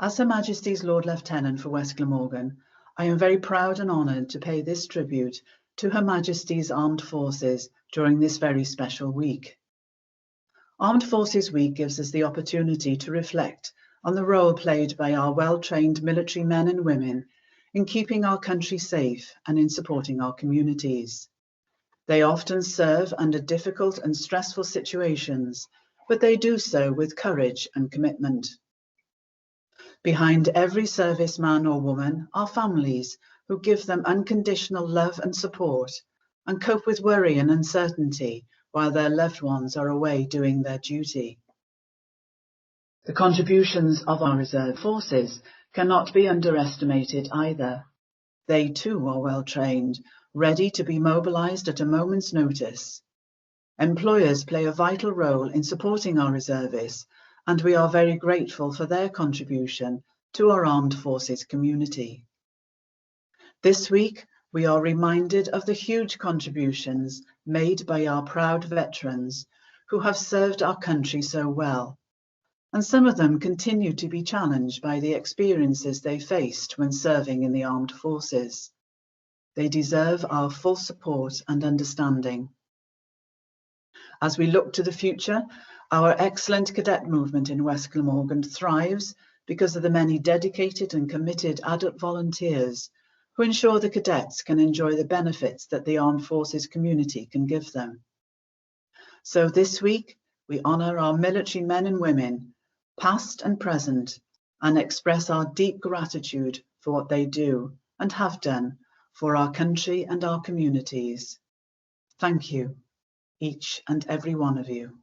As Her Majesty's Lord Lieutenant for West Glamorgan, I am very proud and honoured to pay this tribute to Her Majesty's Armed Forces during this very special week. Armed Forces Week gives us the opportunity to reflect on the role played by our well-trained military men and women in keeping our country safe and in supporting our communities. They often serve under difficult and stressful situations, but they do so with courage and commitment. Behind every serviceman or woman are families who give them unconditional love and support and cope with worry and uncertainty while their loved ones are away doing their duty. The contributions of our reserve forces cannot be underestimated either. They too are well trained, ready to be mobilised at a moment's notice. Employers play a vital role in supporting our reservists, and we are very grateful for their contribution to our armed forces community. This week, we are reminded of the huge contributions made by our proud veterans who have served our country so well, and some of them continue to be challenged by the experiences they faced when serving in the armed forces. They deserve our full support and understanding. As we look to the future, our excellent cadet movement in West Glamorgan thrives because of the many dedicated and committed adult volunteers who ensure the cadets can enjoy the benefits that the armed forces community can give them. So this week, we honour our military men and women, past and present, and express our deep gratitude for what they do and have done for our country and our communities. Thank you, each and every one of you.